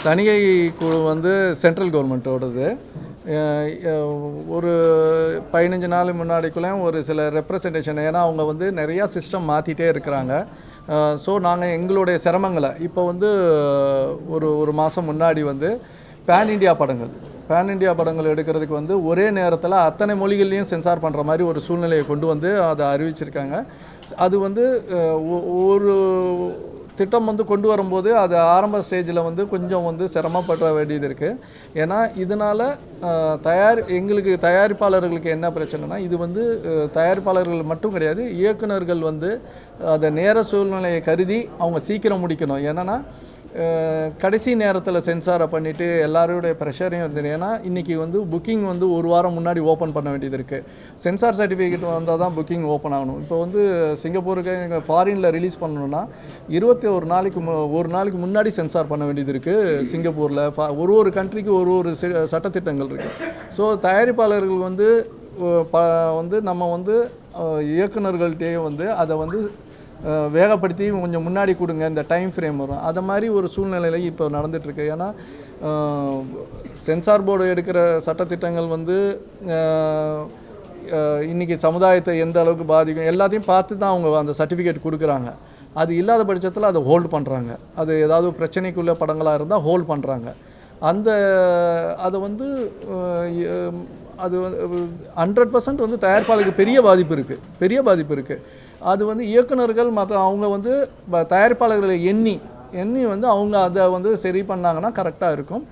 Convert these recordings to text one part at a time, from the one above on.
தணிகை குழு வந்து சென்ட்ரல் கவர்மெண்ட்டோடது. ஒரு 15 நாள் முன்னாடிக்குள்ளே ஒரு சில ரெப்ரசன்டேஷன், ஏன்னா அவங்க வந்து நிறையா சிஸ்டம் மாற்றிட்டே இருக்கிறாங்க. ஸோ நாங்கள் எங்களுடைய சிரமங்களை இப்போ வந்து ஒரு மாதம் முன்னாடி வந்து பேன் இண்டியா படங்கள் எடுக்கிறதுக்கு வந்து ஒரே நேரத்தில் அத்தனை மொழிகள்லையும் சென்சார் பண்ணுற மாதிரி ஒரு சூழ்நிலையை கொண்டு வந்து அதை அறிவிச்சிருக்காங்க. அது வந்து ஒரு திட்டம் வந்து கொண்டு வரும்போது அது ஆரம்ப ஸ்டேஜில் வந்து கொஞ்சம் வந்து சிரமப்பட வேண்டியது இருக்குது. ஏன்னா இதனால் எங்களுக்கு தயாரிப்பாளர்களுக்கு என்ன பிரச்சனைனா, இது வந்து தயாரிப்பாளர்கள் மட்டும் கிடையாது, இயக்குநர்கள் வந்து அதை நேர சூழ்நிலையை கருதி அவங்க சீக்கிரம் முடிக்கணும். ஏன்னா கடைசி நேரத்தில் சென்சாரை பண்ணிவிட்டு எல்லாருடைய ப்ரெஷரையும் இருந்தது. ஏன்னா இன்றைக்கி வந்து புக்கிங் வந்து ஒரு வாரம் முன்னாடி ஓப்பன் பண்ண வேண்டியது இருக்குது. சென்சார் சர்டிஃபிகேட் வந்தால் தான் புக்கிங் ஓப்பன் ஆகணும். இப்போ வந்து சிங்கப்பூருக்கு எங்கள் ஃபாரினில் ரிலீஸ் பண்ணணுன்னா 21 நாளைக்கு முன்னாடி சென்சார் பண்ண வேண்டியது இருக்குது. சிங்கப்பூரில் ஒரு கண்ட்ரிக்கு ஒரு சட்டத்திட்டங்கள் இருக்குது. ஸோ தயாரிப்பாளர்கள் வந்து நம்ம வந்து இயக்குநர்கள்ட்டே வந்து அதை வந்து வேகப்படுத்தி கொஞ்சம் முன்னாடி கொடுங்க, இந்த டைம் ஃப்ரேம் வரும். அதை மாதிரி ஒரு சூழ்நிலையில் இப்போ நடந்துகிட்ருக்கு. ஏன்னா சென்சார் போர்டு எடுக்கிற சட்டத்திட்டங்கள் வந்து இன்றைக்கி சமுதாயத்தை எந்த அளவுக்கு பாதிக்கும் எல்லாத்தையும் பார்த்து தான் அவங்க அந்த சர்டிஃபிகேட் கொடுக்குறாங்க. அது இல்லாத பட்சத்தில் அதை ஹோல்டு பண்ணுறாங்க. அது ஏதாவது பிரச்சனைக்குள்ள படங்களாக இருந்தால் ஹோல்டு பண்ணுறாங்க. அதை வந்து அது 100% வந்து தயாரிப்பாளருக்கு பெரிய பாதிப்பு இருக்குது. அது வந்து இயக்குநர்கள் அவங்க வந்து தயாரிப்பாளர்களை எண்ணி வந்து அவங்க அதை வந்து சரி பண்ணாங்கன்னா கரெக்டாக இருக்கும்.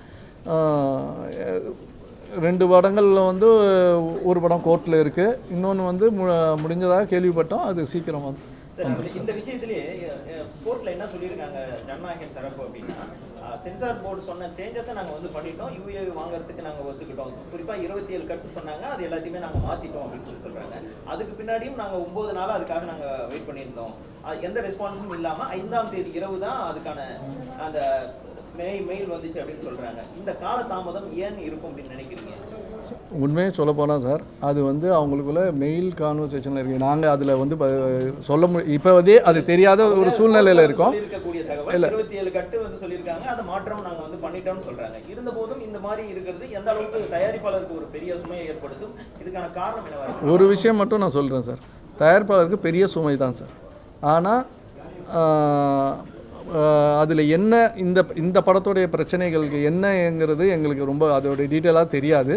2 படங்களில் வந்து ஒரு படம் கோர்ட்டில் இருக்குது, இன்னொன்று வந்து முடிஞ்சதாக கேள்விப்பட்டோம். அது சீக்கிரம் வந்து இந்த விஷயத்திலேயே கோர்ட்டில் என்ன சொல்லியிருக்காங்க ஜனநாயகன் தரப்பு அப்படின்னா, சென்சார் போர்டு சொன்ன சேஞ்சஸை நாங்கள் வந்து பண்ணிட்டோம், யூஏ வாங்குறதுக்கு நாங்கள் ஒத்துக்கிட்டோம். குறிப்பாக 27 கட்ஸ் சொன்னாங்க, அது எல்லாத்தையுமே நாங்கள் மாற்றிட்டோம் அப்படின்னு சொல்கிறாங்க. அதுக்கு பின்னாடியும் நாங்கள் 9 நாளாக அதுக்காக நாங்கள் வெயிட் பண்ணியிருந்தோம். எந்த ரெஸ்பான்ஸும் இல்லாமல் 5ஆம் தேதி இரவு தான் அதுக்கான அந்த மெயில் வந்துச்சு அப்படின்னு சொல்கிறாங்க. இந்த கால தாமதம் ஏன் இருக்கும் அப்படின்னு நினைக்கிறீங்க? உண்மையே சொல்ல போனால் சார், அது வந்து அவங்களுக்குள்ள மெயில் கான்வர்சேஷனில் இருக்குது. நாங்கள் அதில் வந்து இப்போ வந்து அது தெரியாத ஒரு சூழ்நிலையில் இருக்கோம். இருக்கக்கூடிய தகவல் 27 கட்டு வந்து சொல்லியிருக்காங்க, அதை மாற்றம் நாங்கள் வந்து பண்ணிட்டோம்னு சொல்கிறாங்க. இருந்தபோதும் இந்த மாதிரி இருக்கிறது எந்த அளவுக்கு தயாரிப்பாளருக்கு ஒரு பெரிய சுமையை ஏற்படுத்தும்? இதுக்கான காரணம் என்ன? ஒரு விஷயம் மட்டும் நான் சொல்கிறேன் சார், தயாரிப்பாளருக்கு பெரிய சுமை தான் சார். ஆனால் அதில் என்ன இந்த படத்துடைய பிரச்சனைகளுக்கு என்னங்கிறது எங்களுக்கு ரொம்ப அதோடைய டீட்டெயிலாக தெரியாது.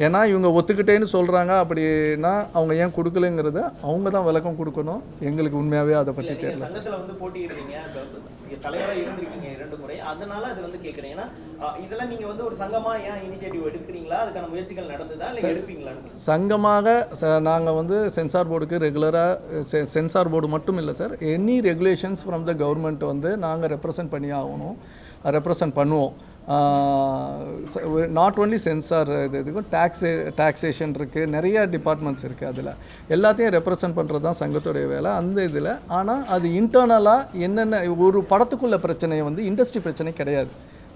ஏன்னா இவங்க ஒத்துக்கிட்டேன்னு சொல்கிறாங்க, அப்படின்னா அவங்க ஏன் கொடுக்கலங்கிறத அவங்க தான் விளக்கம் கொடுக்கணும். எங்களுக்கு உண்மையாகவே அதை பற்றி தெரியல. சங்கத்தில் வந்து போட்டியிடுறீங்க, தலைவராக இருந்திருக்கீங்க 2 முறை, அதனால அது வந்து கேட்குறேன். ஏன்னா இதெல்லாம் நீங்கள் வந்து ஒரு சங்கமாக ஏன் இனிஷியேட்டிவ் எடுக்கிறீங்களா? அதுக்கான முயற்சிகள் நடந்ததா இல்லை எடுப்பீங்களா? சங்கமாக நாங்கள் வந்து சென்சார் போர்டுக்கு ரெகுலராக சென்சார் போர்டு மட்டும் இல்லை sir, any regulations from the government வந்து நாங்கள் ரெப்ரசன்ட் பண்ணி ஆகணும், ரெப்ரசன்ட் பண்ணுவோம். நாட் ஓன்லி சென்சார், இதுக்கும் டாக்ஸேஷன் இருக்குது, நிறைய டிபார்ட்மெண்ட்ஸ் இருக்குது. அதில் எல்லாத்தையும் ரெப்ரசன்ட் பண்ணுறது தான் சங்கத்துடைய வேலை அந்த இதில். ஆனால் அது இன்டர்னலாக என்னென்ன ஒரு படத்துக்குள்ள பிரச்சனையை வந்து இண்டஸ்ட்ரி பிரச்சனை கிடையாது.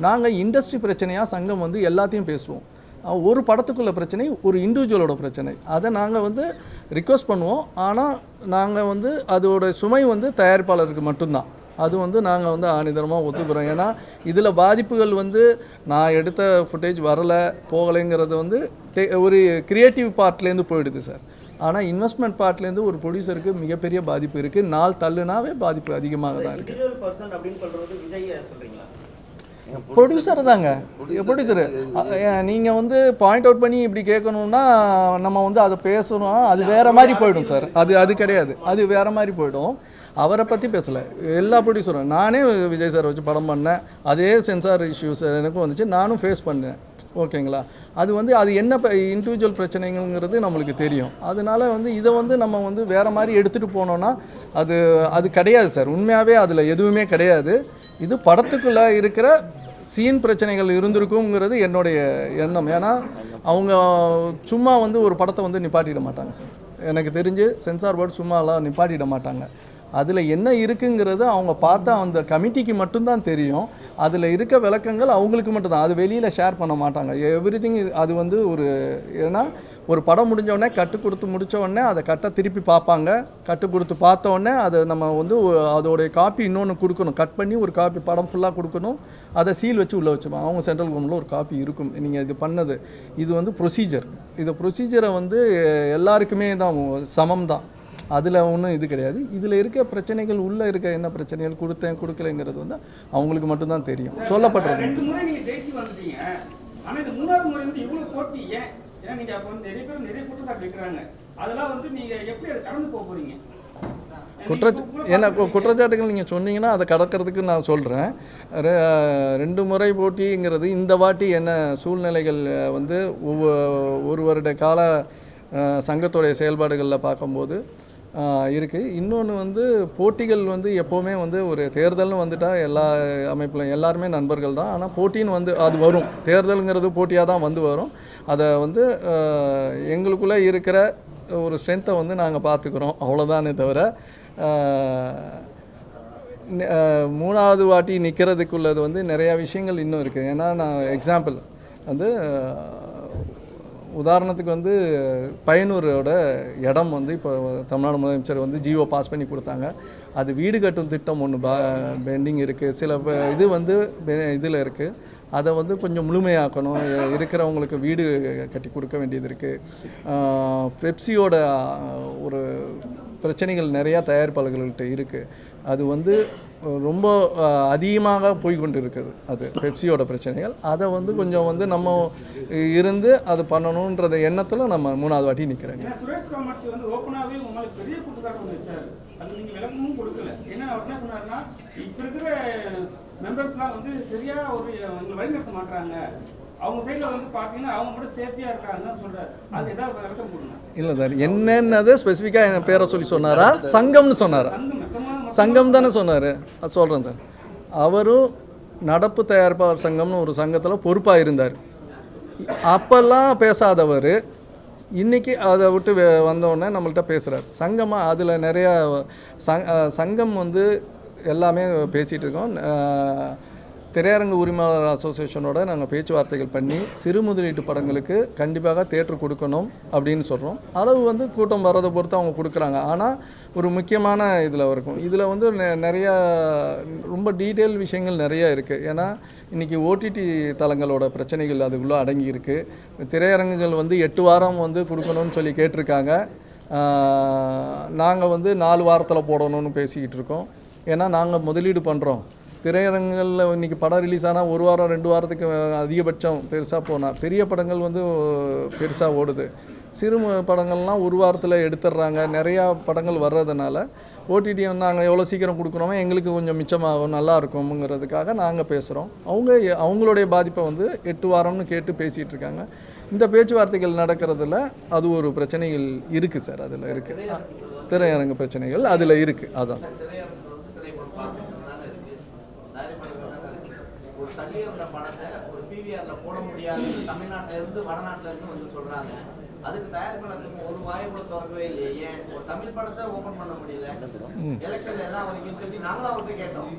நாங்கள் இண்டஸ்ட்ரி பிரச்சனையாக சங்கம் வந்து எல்லாத்தையும் பேசுவோம். ஒரு படத்துக்குள்ள பிரச்சனை ஒரு இண்டிவிஜுவலோட பிரச்சனை, அதை நாங்கள் வந்து ரிக்வெஸ்ட் பண்ணுவோம். ஆனால் நாங்கள் வந்து அதோட சுமை வந்து தயாரிப்பாளருக்கு மட்டும்தான். அது வந்து நாங்கள் வந்து ஆணிதரமாக ஒத்துக்கிறோம். ஏன்னா இதில் பாதிப்புகள் வந்து நான் எடுத்த ஃபுட்டேஜ் போகலைங்கிறது வந்து ஒரு க்ரியேட்டிவ் பார்ட்லேருந்து போயிடுது சார். ஆனால் இன்வெஸ்ட்மெண்ட் பார்ட்லேருந்து ஒரு ப்ரொடியூசருக்கு மிகப்பெரிய பாதிப்பு இருக்குது. நாள் தள்ளுனாவே பாதிப்பு அதிகமாக தான் இருக்குது. ப்ரொடியூசர் தாங்க, ப்ரொடியூசரு. நீங்கள் வந்து பாயிண்ட் அவுட் பண்ணி இப்படி கேட்கணுன்னா நம்ம வந்து அதை பேசணும், அது வேறு மாதிரி போயிடும் சார். அது கிடையாது, அது வேறு மாதிரி போயிடும். அவரை பற்றி பேசலை, எல்லா ப்ரொடியூசரும். நானே விஜய் சார் வச்சு படம் பண்ணேன், அதே சென்சார் இஷ்யூஸ் எனக்கும் வந்துச்சு, நானும் ஃபேஸ் பண்ணேன். ஓகேங்களா? அது வந்து அது என்ன இண்டிவிஜுவல் பிரச்சனைங்கிறது நம்மளுக்கு தெரியும். அதனால வந்து இதை வந்து நம்ம வந்து வேறு மாதிரி எடுத்துகிட்டு போனோன்னா அது கிடையாது சார். உண்மையாகவே அதில் எதுவுமே கிடையாது. இது படத்துக்குள்ளே இருக்கிற சீன் பிரச்சனைகள் இருந்திருக்குங்கிறது என்னுடைய எண்ணம். ஏன்னா அவங்க சும்மா வந்து ஒரு படத்தை வந்து நிப்பாட்டிட மாட்டாங்க சார். எனக்கு தெரிஞ்சு சென்சார் போர்டு சும்மாலாம் நிப்பாட்டிட மாட்டாங்க. அதில் என்ன இருக்குங்கிறது அவங்க பார்த்தா அந்த கமிட்டிக்கு மட்டும்தான் தெரியும். அதில் இருக்க விளக்கங்கள் அவங்களுக்கு மட்டும்தான், அது வெளியில் ஷேர் பண்ண மாட்டாங்க. எவ்ரிதிங் அது வந்து ஒரு ஏன்னா ஒரு படம் முடிஞ்ச உடனே கட்டு கொடுத்து முடித்த உடனே அதை கட்டை திருப்பி பார்ப்பாங்க. கட்டு கொடுத்து பார்த்த உடனே அதை நம்ம வந்து அதோடைய காப்பி இன்னொன்று கொடுக்கணும், கட் பண்ணி ஒரு காப்பி படம் ஃபுல்லாக கொடுக்கணும். அதை சீல் வச்சு உள்ளே வச்சுப்பாங்க. அவங்க சென்ட்ரல் கவர்மெண்ட்டில் ஒரு காப்பி இருக்கும். நீங்கள் இது பண்ணது இது வந்து ப்ரொசீஜர். இந்த ப்ரொசீஜரை வந்து எல்லாருக்குமே தான் சமம் தான், அதில் ஒன்றும் இது கிடையாது. இதில் இருக்க பிரச்சனைகள் உள்ளே இருக்க என்ன பிரச்சனைகள் கொடுத்தேன் கொடுக்கலைங்கிறது வந்து அவங்களுக்கு மட்டும்தான் தெரியும். சொல்லப்படுறது 2 முறை நீங்கள் ஜெயிச்சு வந்துட்டீங்க. ஆனால் இந்த 3வது முறை வந்து இவ்வளோ போட்டி ஏன்? ஏன்னா நீங்கள் அப்போ வந்து நிறைய பேர் நிறைய குற்றச்சாட்டு வைக்கிறாங்க. அதெல்லாம் வந்து நீங்கள் எப்படி அதை கடந்து போக போகிறீங்க? ஏன்னா குற்றச்சாட்டுகள் நீங்கள் சொன்னீங்கன்னா அதை கடக்கிறதுக்கு நான் சொல்கிறேன். 2 முறை போட்டிங்கிறது இந்த வாட்டி என்ன சூழ்நிலைகள் வந்து ஒரு வருட கால சங்கத்துடைய செயல்பாடுகளில் பார்க்கும்போது இருக்குது. இன்னொன்று வந்து போட்டிகள் வந்து எப்போவுமே வந்து ஒரு தேர்தல்னு வந்துட்டால் எல்லா அமைப்பில் எல்லாருமே நண்பர்கள் தான். ஆனால் போட்டின்னு வந்து அது வரும், தேர்தலுங்கிறது போட்டியாக தான் வந்து வரும். அதை வந்து எங்களுக்குள்ளே இருக்கிற ஒரு ஸ்ட்ரென்த்தை வந்து நாங்கள் பார்த்துக்குறோம், அவ்வளோதானே தவிர 3வது வாட்டி நிற்கிறதுக்குள்ளது வந்து நிறையா விஷயங்கள் இன்னும் இருக்குது. ஏன்னா நான் எக்ஸாம்பிள் வந்து உதாரணத்துக்கு வந்து பையனூரோட இடம் வந்து இப்போ தமிழ்நாடு முதலமைச்சர் வந்து ஜிஓ பாஸ் பண்ணி கொடுத்தாங்க. அது வீடு கட்டும் திட்டம் ஒன்று பெண்டிங் இருக்குது. சில இது வந்து இதில் இருக்குது. அதை வந்து கொஞ்சம் முழுமையாக்கணும். இருக்கிறவங்களுக்கு வீடு கட்டி கொடுக்க வேண்டியது இருக்குது. பெப்சியோட ஒரு பிரச்சனைகள் நிறையா தயாரிப்பாளர்கள்கிட்ட இருக்குது. அது வந்து ரொம்ப அதிகமாக போய்கொண்டு இருக்குது. அது பெப்சியோட பிரச்சனைகள். அதை வந்து கொஞ்சம் வந்து நம்ம இருந்து அது பண்ணணுன்றத எண்ணத்தில் நம்ம 3வது வாட்டி நிற்கிறேங்க. சுரேஷ் காமாட்சி வந்து ஓப்பனாகவே உங்களுக்கு பெரிய குற்றச்சாட்டு வச்சார். அது நீங்கள் விளக்கமும் கொடுக்கல. ஏன்னா அவர் என்ன சொன்னார்னா, இப்போ இருக்கிற மெம்பர்ஸ்லாம் வந்து சரியாக ஒரு வழிநடத்த மாட்டாங்க, அவங்க சைடில் வந்து பார்த்தீங்கன்னா அவங்க மட்டும் சேஃப்டியாக இருக்காங்கன்னு சொல்கிறார். அது ஏதாவது விளக்கம் கொடுங்க. இல்லை சார், என்னென்னது ஸ்பெசிஃபிக்காக என் பேரை சொல்லி சொன்னாரா? சங்கம்னு சொன்னாரா? சங்கம் தானே சொன்னார். அது சொல்கிறேன் சார். அவரும் நடப்பு தயாரிப்பாளர் சங்கம்னு ஒரு சங்கத்தில் பொறுப்பாக இருந்தார். அப்போல்லாம் பேசாதவர் இன்றைக்கி அதை விட்டு வந்தோடனே நம்மள்கிட்ட பேசுகிறார். சங்கமாக அதில் நிறையா சங்கம் வந்து எல்லாமே பேசிகிட்டு இருக்கோம். திரையரங்கு உரிமையாளர் அசோசியேஷனோட நாங்கள் பேச்சுவார்த்தைகள் பண்ணி சிறு முதலீட்டு படங்களுக்கு கண்டிப்பாக தேட்டர் கொடுக்கணும் அப்படின்னு சொல்கிறோம். அளவு வந்து கூட்டம் வர்றதை பொறுத்து அவங்க கொடுக்குறாங்க. ஆனால் ஒரு முக்கியமான இதில் இருக்கும். இதில் வந்து நிறையா ரொம்ப டீட்டெயில் விஷயங்கள் நிறையா இருக்குது. ஏன்னா இன்றைக்கி ஓடிடி தளங்களோட பிரச்சனைகள் அதுக்குள்ளே அடங்கி இருக்குது. திரையரங்குகள் வந்து 8 வாரம் வந்து கொடுக்கணும்னு சொல்லி கேட்டிருக்காங்க. நாங்கள் வந்து 4 வாரத்தில் போடணும்னு பேசிக்கிட்டு இருக்கோம். ஏன்னா நாங்கள் முதலீடு பண்ணுறோம். திரையரங்குகளில் இன்றைக்கி படம் ரிலீஸ் ஆனால் 1 வாரம் 2 வாரத்துக்கு அதிகபட்சம் பெருசாக போனால், பெரிய படங்கள் வந்து பெருசாக ஓடுது. சிறு படங்கள்லாம் 1 வாரத்தில் எடுத்துடுறாங்க. நிறையா படங்கள் வர்றதுனால ஓடிடி நாங்கள் எவ்வளோ சீக்கிரம் கொடுக்குறோமோ எங்களுக்கு கொஞ்சம் மிச்சமாகும், நல்லா இருக்கும்ங்கிறதுக்காக நாங்கள் பேசுகிறோம். அவங்களுடைய பாதிப்பை வந்து 8 வாரம்னு கேட்டு பேசிகிட்டு இருக்காங்க. இந்த பேச்சுவார்த்தைகள் நடக்கிறதுல அது ஒரு பிரச்சனைகள் இருக்குது சார். அதில் இருக்குது திரையரங்கு பிரச்சனைகள் அதில் இருக்குது. அதான் தள்ளியிருந்த படத்தை ஒரு பிவிஆர்ல போட முடியாது, தமிழ்நாட்டில இருந்து வடநாட்டில இருந்து வந்து சொல்றாங்க. அதுக்கு தயாரிப்பாளருக்கு ஒரு வாயை கூட திறக்கவே இல்லையே, ஏன் ஒரு தமிழ் படத்தை ஓபன் பண்ண முடியல? எலெக்ஷன் எல்லாம் வரைக்கும் சொல்லி நாங்களும் அவர்கிட்ட கேட்டோம்.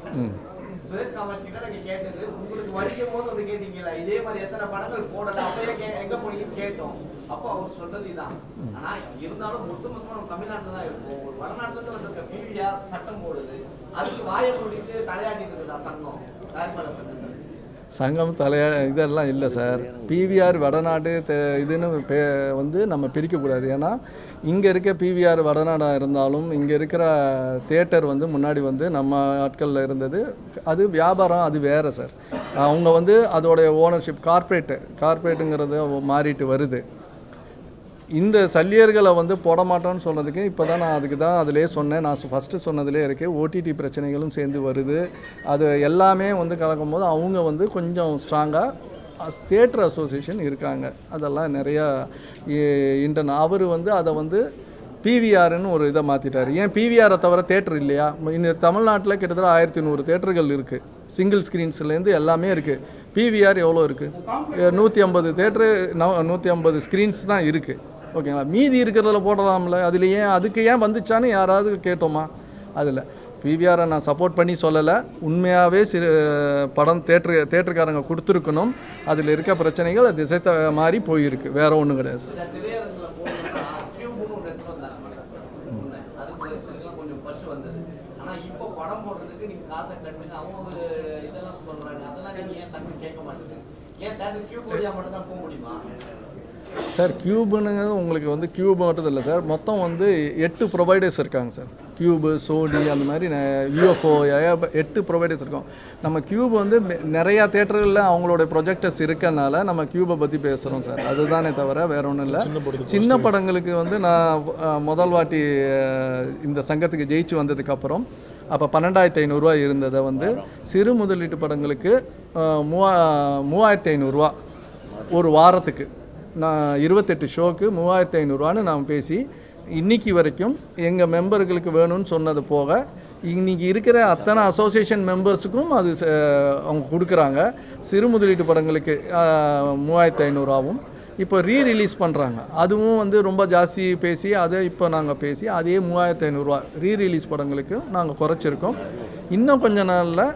சுரேஷ் காமாட்சி கிட்ட நாங்க கேட்டது, உங்களுக்கு வடிக்கும் போது வந்து கேட்டீங்களா இதே மாதிரி எத்தனை படங்கள் போடல, அப்பயே எங்க போனீங்கன்னு கேட்டோம். அப்போ அவர் சொல்றது இதான். ஆனா இருந்தாலும் ஒட்டுமொத்தமா நம்ம தமிழ்நாட்டில் தான் இருக்கும். ஒரு வடநாட்டுல இருந்து வந்திருக்க பிவிஆர் சட்டம் போடுது, அதுக்கு வாயை மூடிட்டு தலையாட்டிட்டு இருக்குதா சங்கம், தயாரிப்பாளர் சங்கம்? சங்கம் இதெல்லாம் இல்லை சார். பிவிஆர் வடநாடு இதுன்னு வந்து நம்ம பிரிக்கக்கூடாது. ஏன்னா இங்கே இருக்க பிவிஆர் வடநாடாக இருந்தாலும் இங்கே இருக்கிற தியேட்டர் வந்து முன்னாடி வந்து நம்ம ஆட்களில் இருந்தது. அது வியாபாரம், அது வேறு சார். அவங்க வந்து அதோடைய ஓனர்ஷிப் கார்ப்பரேட்டுங்கிறது மாறிட்டு வருது. இந்த சல்லியர்களை வந்து போட மாட்டோன்னு சொன்னதுக்கு இப்போ தான் நான் அதுக்கு தான் அதிலே சொன்னேன். நான் ஃபஸ்ட்டு சொன்னதிலே இருக்குது. ஓடிடி பிரச்சனைகளும் சேர்ந்து வருது. அது எல்லாமே வந்து கலக்கும்போது அவங்க வந்து கொஞ்சம் ஸ்ட்ராங்காக தியேட்டர் அசோசியேஷன் இருக்காங்க. அதெல்லாம் நிறையா அவர் வந்து அதை வந்து பிவிஆர்னு ஒரு இதை மாற்றிட்டார். ஏன் பிவிஆரை தவிர தேட்டர் இல்லையா? இந்த தமிழ்நாட்டில் கிட்டத்தட்ட 1100 தேட்டர்கள் இருக்குது. சிங்கிள் ஸ்க்ரீன்ஸ்லேருந்து எல்லாமே இருக்குது. பிவிஆர் எவ்வளோ இருக்குது? 150 தேட்டரு, 150 ஸ்க்ரீன்ஸ் தான் இருக்குது. ஓகேங்களா? மீதி இருக்கிறதுல போடலாம்ல. அதுக்கு ஏன் வந்துச்சான்னு யாராவது கேட்டோமா? அதில் பிவிஆரை நான் சப்போர்ட் பண்ணி சொல்லலை, உண்மையாகவே படம் தேட்டருக்காரங்க கொடுத்துருக்கணும். அதில் இருக்க பிரச்சனைகள் அது திசை மாதிரி போயிருக்கு, வேறு ஒன்றும் கிடையாது சார். திரையரங்குல போகணும்னா கியூப்னு ஒன்று எடுத்துட்டு வந்தாங்க, அதுக்கு கொஞ்சம் பஸ் வந்தது. ஆனால் இப்போ படம் போடுறதுக்கு நீங்கள் காசை கட்டுங்க, அவங்க ஒரு இதெல்லாம் சொல்கிறாங்க, அதெல்லாம் நீங்கள் ஏன் கண்ணு கேட்க மாட்டேங்குது? ஏன் தேட்டர் கியூப் வழியாக மட்டும் தான் போக முடியுமா? சார் கியூபுங்கிறது உங்களுக்கு வந்து கியூப் மட்டும் இல்லை சார், மொத்தம் வந்து 8 ப்ரொவைடர்ஸ் இருக்காங்க சார். கியூபு, சோனி, அந்த மாதிரி யூஎஃப்ஓ 8 ப்ரொவைடர்ஸ் இருக்கோம். நம்ம கியூப் வந்து நிறையா தேட்டர்களில் அவங்களோட ப்ரொஜெக்டர்ஸ் இருக்கனால நம்ம கியூபை பற்றி பேசுகிறோம் சார், அதுதானே தவிர வேற ஒன்றும் இல்லை. சின்ன படங்களுக்கு வந்து நான் முதல் வாட்டி இந்த சங்கத்துக்கு ஜெயிச்சு வந்ததுக்கப்புறம் அப்போ 12,500 இருந்ததை வந்து சிறு முதலீட்டு படங்களுக்கு 3,500 ஒரு வாரத்துக்கு, நான் 28 ஷோக்கு 3,500 நான் பேசி இன்றைக்கி வரைக்கும் எங்கள் மெம்பர்களுக்கு வேணும்னு சொன்னது போக இன்றைக்கி இருக்கிற அத்தனை அசோசியேஷன் மெம்பர்ஸுக்கும் அது அவங்க கொடுக்குறாங்க. சிறு முதலீட்டு படங்களுக்கு 3,500 இப்போ ரீரிலீஸ் பண்ணுறாங்க, அதுவும் வந்து ரொம்ப ஜாஸ்தி பேசி அதை இப்போ நாங்கள் பேசி அதே 3,500 ரீரிலீஸ் படங்களுக்கு நாங்கள் குறைச்சிருக்கோம். இன்னும் கொஞ்ச நாளில்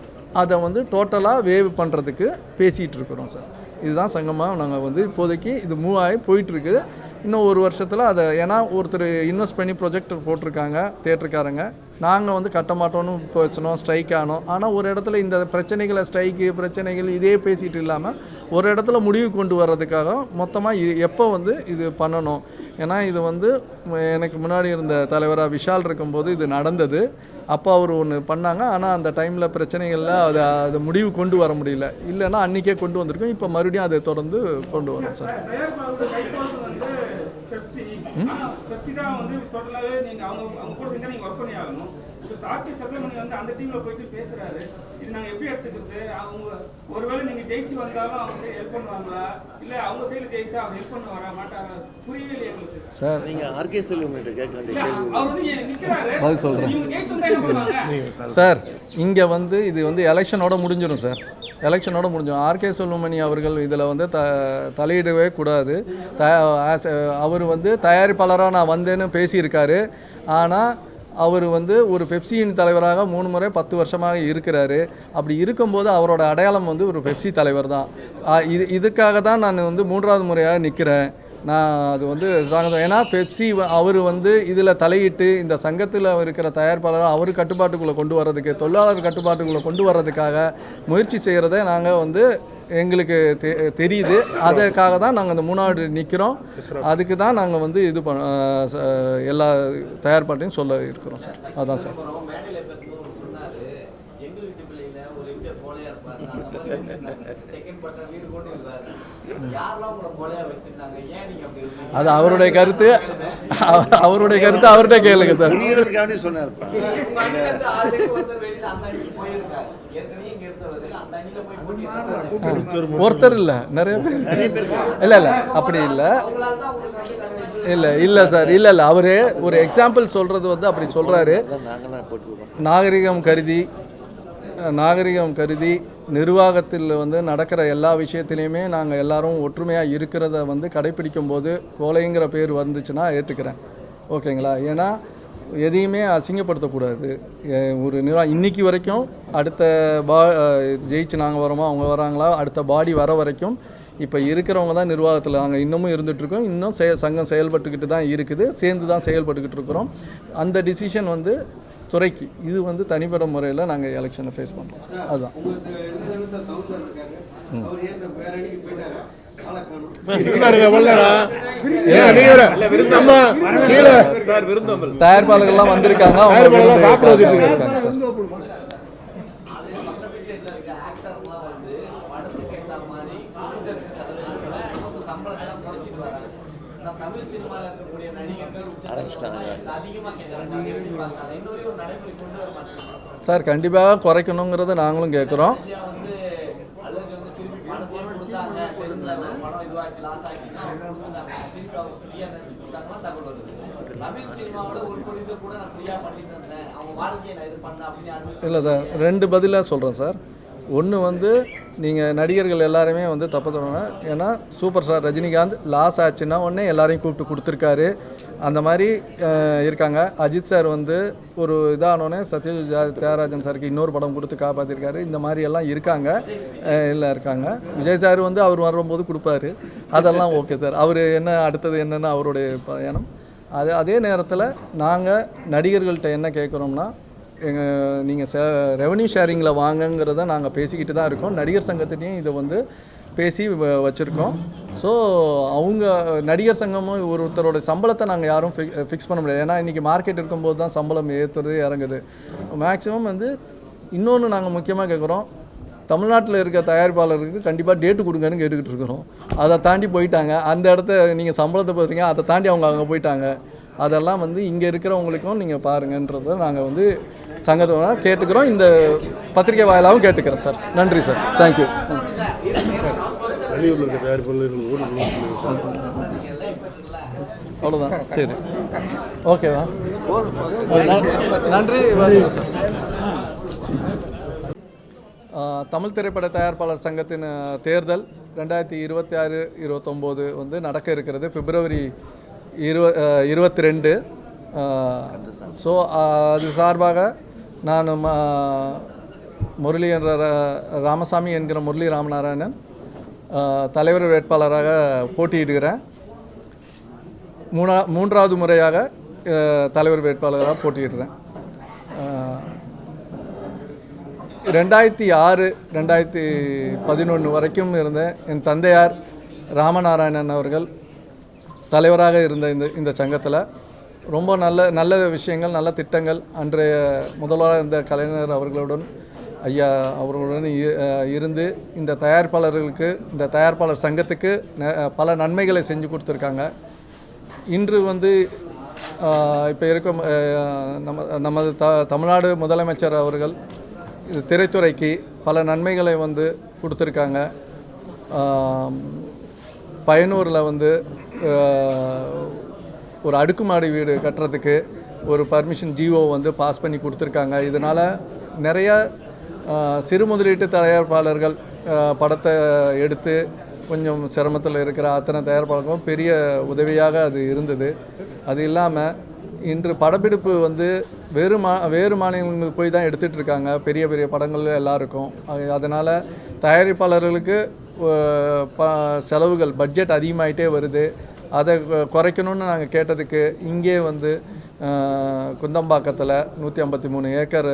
அதை வந்து டோட்டலாக வேவ் பண்ணுறதுக்கு பேசிகிட்டு இருக்கிறோம் சார். இதுதான் சங்கமாக நாங்கள் வந்து இப்போதைக்கு இது மூவ் ஆகி போயிட்டுருக்குது. இன்னும் ஒரு வருஷத்தில் அதை, ஏன்னா ஒருத்தர் இன்வெஸ்ட் பண்ணி ப்ரொஜெக்டர் போட்டிருக்காங்க தேட்டருக்காரங்க, நாங்கள் வந்து கட்ட மாட்டோன்னு பேசணும், ஸ்ட்ரைக் ஆனோம். ஆனால் ஒரு இடத்துல இந்த பிரச்சனைகளை, ஸ்ட்ரைக்கு பிரச்சனைகள் இதே பேசிகிட்டு இல்லாமல் ஒரு இடத்துல முடிவு கொண்டு வர்றதுக்காக மொத்தமாக எப்போ வந்து இது பண்ணணும். ஏன்னா இது வந்து எனக்கு முன்னாடி இருந்த தலைவராக விஷால் இருக்கும்போது இது நடந்தது, அப்போ அவர் ஒன்று பண்ணாங்க. ஆனால் அந்த டைமில் பிரச்சனைகளில் அதை முடிவு கொண்டு வர முடியல, இல்லைன்னா அன்றைக்கே கொண்டு வந்திருக்கோம். இப்போ மறுபடியும் அதை தொடர்ந்து கொண்டு வரோம் சார். பெப்சி தான் வந்து டோட்டலாகவே நீங்கள் அவங்க கூட சேர்ந்து நீங்கள் ஒர்க் பண்ணி ஆகணும். இப்போ சாத்தி சப்ளமணி வந்து அந்த டீமில் போயிட்டு பேசுகிறாரு, இது நாங்கள் எப்படி எடுத்துக்கிறது? அவங்க ஒருவேளை நீங்கள் ஜெயிச்சு வந்தாலும் அவங்க சைடு ஹெல்ப் பண்ணுவாங்களா, இல்லை அவங்க சைடில் ஜெயிச்சா அவங்க ஹெல்ப் பண்ண வர மாட்டாங்க? புரியவே இல்லை எங்களுக்கு சார். நீங்கள் ஆர்கே செல்வம்கிட்ட கேட்க வேண்டிய கேள்வி அவர் வந்து நிற்கிறாரு, பதில் சொல்கிறேன் இவங்க ஜெயிச்சு வந்தா என்ன பண்ணுவாங்க சார்? இங்கே வந்து இது வந்து எலெக்ஷனோட முடிஞ்சிடும் சார், எலெக்ஷனோட முடிஞ்சிடும். ஆர்கே செல்வமணி அவர்கள் இதில் வந்து தலையிடவே கூடாது. அவர் வந்து தயாரிப்பாளராக நான் வந்தேன்னு பேசியிருக்காரு. ஆனால் அவர் வந்து ஒரு பெப்சியின் தலைவராக 3 முறை 10 வருஷமாக இருக்கிறாரு. அப்படி இருக்கும்போது அவரோட அடையாளம் வந்து ஒரு பெப்சி தலைவர் தான். இதுக்காக தான் நான் வந்து 3வது முறையாக நிற்கிறேன். நான் அது வந்து ஏன்னா பெப்சி அவர் வந்து இதில் தலையிட்டு இந்த சங்கத்தில் இருக்கிற தயாரிப்பாளராக அவர் கட்டுப்பாட்டுக்குள்ளே கொண்டு வர்றதுக்கு, தொழிலாளர் கட்டுப்பாட்டுக்குள்ளே கொண்டு வர்றதுக்காக முயற்சி செய்கிறத நாங்கள் வந்து எங்களுக்கு தெரியுது. அதுக்காக தான் நாங்கள் அந்த 3வது நிற்கிறோம். அதுக்கு தான் நாங்கள் வந்து இது எல்லா தயார்பாட்டையும் சொல்ல இருக்கிறோம் சார். அதான் சார். அது அவருடைய கருத்து, அவருடைய கருத்து அவர்கிட்ட கேளுங்க சார். சொன்னார் ஒருத்தர் இல்லை, நிறைய பேர். இல்லை அப்படி இல்லை, இல்லை சார், இல்லை அவரு ஒரு எக்ஸாம்பிள் சொல்கிறது வந்து அப்படி சொல்கிறாரு. நாகரிகம் கருதி நிர்வாகத்தில் வந்து நடக்கிற எல்லா விஷயத்துலையுமே நாங்கள் எல்லாரும் ஒற்றுமையாக இருக்கிறத வந்து கடைப்பிடிக்கும் போது கோலைங்கிற பேர் வந்துச்சுன்னா ஏற்றுக்கிறேன், ஓகேங்களா? ஏன்னா எதையுமே அசிங்கப்படுத்தக்கூடாது. ஒரு இன்றைக்கி வரைக்கும் அடுத்த ஜெயிச்சு நாங்கள் வரோமோ அவங்க வராங்களா, அடுத்த பாடி வர வரைக்கும் இப்போ இருக்கிறவங்க தான் நிர்வாகத்தில் நாங்கள் இன்னமும் இருந்துகிட்ருக்கோம். இன்னும் சங்கம் செயல்பட்டுக்கிட்டு தான் இருக்குது, சேர்ந்து தான் செயல்பட்டுக்கிட்டு இருக்கிறோம். அந்த டிசிஷன் வந்து துறைக்கு, இது வந்து தனிப்பட்ட முறையில் நாங்கள் எலெக்ஷனை ஃபேஸ் பண்ணுறோம் சார். அதுதான் தயாரிப்பாளர்கள்லாம் வந்திருக்காங்க, சார் கண்டிப்பாக குறைக்கணுங்கிறத நாங்களும் கேட்குறோம். இல்லை சார், 2 பதிலாக சொல்கிறேன் சார். ஒன்று வந்து நீங்கள் நடிகர்கள் எல்லாருமே வந்து தப்பு தரணும். ஏன்னா சூப்பர் ஸ்டார் ரஜினிகாந்த் லாஸ் ஆச்சுன்னா உடனே எல்லாரையும் கூப்பிட்டு கொடுத்துருக்காரு. அந்த மாதிரி இருக்காங்க. அஜித் சார் வந்து ஒரு இதானோடனே சத்யஜித் தியாகராஜன் சாருக்கு இன்னொரு படம் கொடுத்து காப்பாற்றிருக்காரு. இந்த மாதிரி எல்லாம் இருக்காங்க, எல்லாம் இருக்காங்க. விஜய் சார் வந்து அவர் வரும்போது கொடுப்பாரு, அதெல்லாம் ஓகே சார். அவர் என்ன அடுத்தது என்னென்னு அவருடைய பயணம். அதே நேரத்தில் நாங்கள் நடிகர்கள்ட்ட என்ன கேட்குறோம்னா, நீங்கள் ரெவன்யூ ஷேரிங்கில் வாங்கங்கிறத நாங்கள் பேசிக்கிட்டு தான் இருக்கோம். நடிகர் சங்கத்திலையும் இதை வந்து பேசி வச்சுருக்கோம். ஸோ அவங்க நடிகர் சங்கமும் ஒருத்தரோட சம்பளத்தை நாங்கள் யாரும் ஃபிக்ஸ் பண்ண முடியாது. ஏன்னா இன்றைக்கி மார்க்கெட் இருக்கும்போது தான் சம்பளம் ஏற்றுறது இறங்குது. மேக்ஸிமம் வந்து இன்னொன்று நாங்கள் முக்கியமாக கேட்குறோம், தமிழ்நாட்டில் இருக்க தயாரிப்பாளருக்கு கண்டிப்பாக டேட்டு கொடுங்கன்னு கேட்டுக்கிட்டு இருக்கிறோம். அதை தாண்டி போயிட்டாங்க. அந்த இடத்த நீங்கள் சம்பளத்தை பார்த்துறீங்க, அதை தாண்டி அவங்க அங்கே போயிட்டாங்க. அதெல்லாம் வந்து இங்கே இருக்கிறவங்களுக்கும் நீங்கள் பாருங்கன்றதை நாங்கள் வந்து சங்கத்தை கேட்டுக்கிறோம். இந்த பத்திரிகை வாயிலாகவும் கேட்டுக்கிறோம் சார். நன்றி சார். தேங்க்யூ. வெளியூரில் இருக்க தயாரிப்பாளர்கள் அவ்வளோதான். சரி, ஓகேவா? நன்றி சார். தமிழ் திரைப்பட தயாரிப்பாளர் சங்கத்தின் தேர்தல் 2026-29 வந்து நடக்க இருக்கிறது. பிப்ரவரி 22. ஸோ அது சார்பாக நான் முரளி என்ற ராமசாமி என்கிற முரளி ராமநாராயணன் தலைவர் வேட்பாளராக போட்டியிடுகிறேன். மூன்றாவது முறையாக தலைவர் வேட்பாளராக போட்டியிடுறேன். 2006-2011 வரைக்கும் இருந்த என் தந்தையார் ராமநாராயணன் அவர்கள் தலைவராக இருந்த இந்த சங்கத்தில் ரொம்ப நல்ல விஷயங்கள், நல்ல திட்டங்கள் அன்றைய முதல்வராக இருந்த கலைஞர் அவர்களுடன் ஐயா அவர்களுடன் இருந்து இந்த தயாரிப்பாளர்களுக்கு, இந்த தயாரிப்பாளர் சங்கத்துக்கு பல நன்மைகளை செஞ்சு கொடுத்துருக்காங்க. இன்று வந்து இப்போ இருக்கும் நமது தமிழ்நாடு முதலமைச்சர் அவர்கள் திரைத்துறைக்கு பல நன்மைகளை வந்து கொடுத்துருக்காங்க. பயனூரில் வந்து ஒரு அடுக்குமாடி வீடு கட்டுறதுக்கு ஒரு பர்மிஷன் ஜிஓ வந்து பாஸ் பண்ணி கொடுத்துருக்காங்க. இதனால் நிறைய சிறு முதலீட்டு தயாரிப்பாளர்கள் படத்தை எடுத்து கொஞ்சம் சிரமத்தில் இருக்கிற அத்தனை தயாரிப்பாளர்களும் பெரிய உதவியாக அது இருந்தது. அது இல்லாமல் இன்று படப்பிடிப்பு வந்து வேறு மாநிலங்களுக்கு போய் தான் எடுத்துகிட்டு இருக்காங்க பெரிய பெரிய படங்கள் எல்லாருக்கும். அதனால் தயாரிப்பாளர்களுக்கு செலவுகள் பட்ஜெட் அதிகமாகிட்டே வருது. அதை குறைக்கணும்னு நாங்கள் கேட்டதுக்கு இங்கே வந்து குந்தம்பாக்கத்தில் 153 ஏக்கர்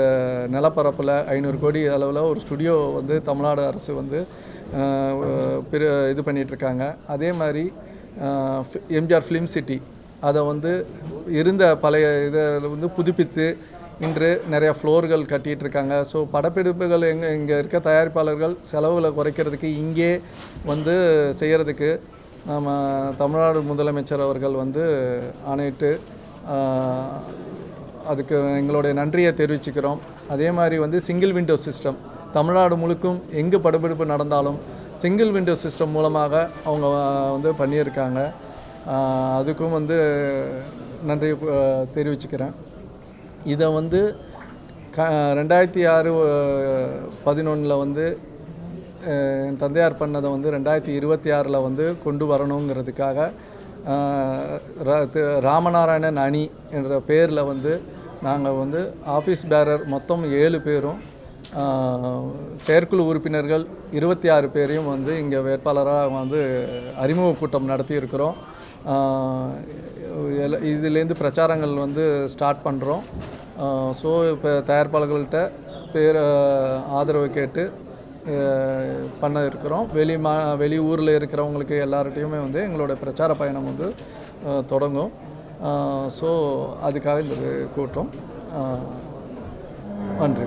நிலப்பரப்பில் 500 கோடி அளவில் ஒரு ஸ்டுடியோ வந்து தமிழ்நாடு அரசு வந்து இது பண்ணிகிட்ருக்காங்க. அதே மாதிரி எம்ஜிஆர் ஃபிலிம் சிட்டி அதை வந்து இருந்த பழைய இதை வந்து புதுப்பித்து இன்று நிறையா ஃப்ளோர்கள் கட்டிகிட்டு இருக்காங்க. ஸோ படப்பிடிப்புகள் இங்கே இருக்க தயாரிப்பாளர்கள் செலவுகளை குறைக்கிறதுக்கு இங்கே வந்து செய்கிறதுக்கு நம்ம தமிழ்நாடு முதலமைச்சர் அவர்கள் வந்து ஆணையிட்டு அதுக்கு எங்களுடைய நன்றியை தெரிவிச்சுக்கிறோம். அதே மாதிரி வந்து சிங்கிள் விண்டோ சிஸ்டம் தமிழ்நாடு முழுக்கும் எங்கே படப்பிடிப்பு நடந்தாலும் சிங்கிள் விண்டோ சிஸ்டம் மூலமாக அவங்க வந்து பண்ணியிருக்காங்க. அதுக்கும் வந்து நன்றி தெரிவிச்சுக்கிறேன். இதை வந்து 2006-11 வந்து என் தந்தையார் பண்ணதை வந்து 2026 வந்து கொண்டு வரணுங்கிறதுக்காக ராமநாராயணன் அணி என்ற பேரில் வந்து நாங்கள் வந்து ஆஃபீஸ் பேரர் மொத்தம் 7 பேரும் செயற்குழு உறுப்பினர்கள் 26 பேரையும் வந்து இங்கே வேட்பாளராக வந்து அறிமுக கூட்டம் நடத்தியிருக்கிறோம். இதுலேருந்து பிரச்சாரங்கள் வந்து ஸ்டார்ட் பண்ணுறோம். ஸோ இப்போ தயாரிப்பாளர்கள்ட்ட ஆதரவு கேட்டு பண்ண இருக்கிறோம். வெளி ஊரில் இருக்கிறவங்களுக்கு எல்லார்ட்டையுமே வந்து எங்களோட பிரச்சார பயணம் வந்து தொடங்கும். ஸோ அதுக்காக இந்த கூட்டம். நன்றி.